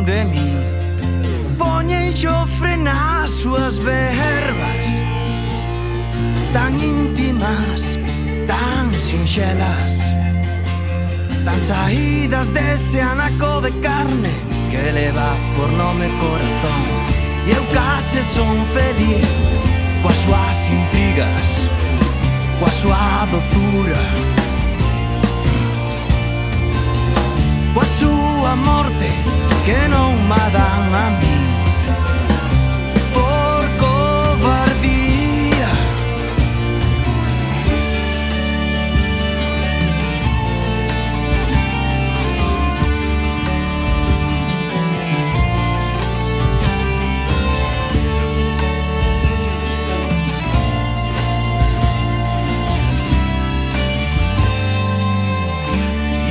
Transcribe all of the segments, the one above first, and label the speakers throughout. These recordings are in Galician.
Speaker 1: de mí. Poñenxo frena as súas verbas tan íntimas, tan sinxelas, tan saídas dese anaco de carne que leva por nome corazón. E eu case son feliz coas súas intrigas, coa súa dozura, coa súa morte que non ma dan a mí por cobardía.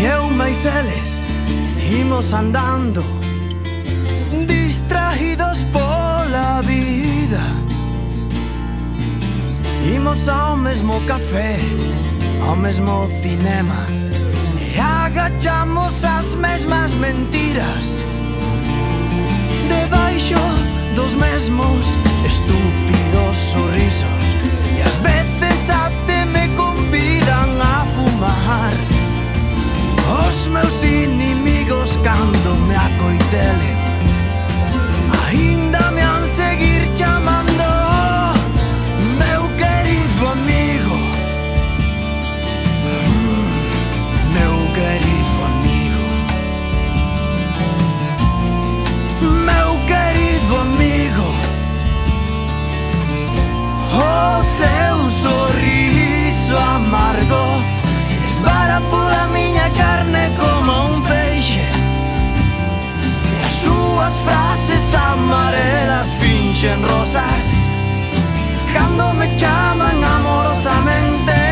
Speaker 1: E eu máis eles imos andando distraídos pola vida. Imos ao mesmo café, ao mesmo cinema, e agachamos as mesmas mentiras debaixo dos mesmos estúpidos sorrisos. E ás veces até me convidan a fumar. Os meus inimigos cando me acoitelen ainda me han seguir chamando meu querido amigo, meu querido amigo, meu querido amigo. O seu sorriso amargo esvara pola miña carne como un peixe, e as súas frases amarelas finxen rosas cando me chaman amorosamente.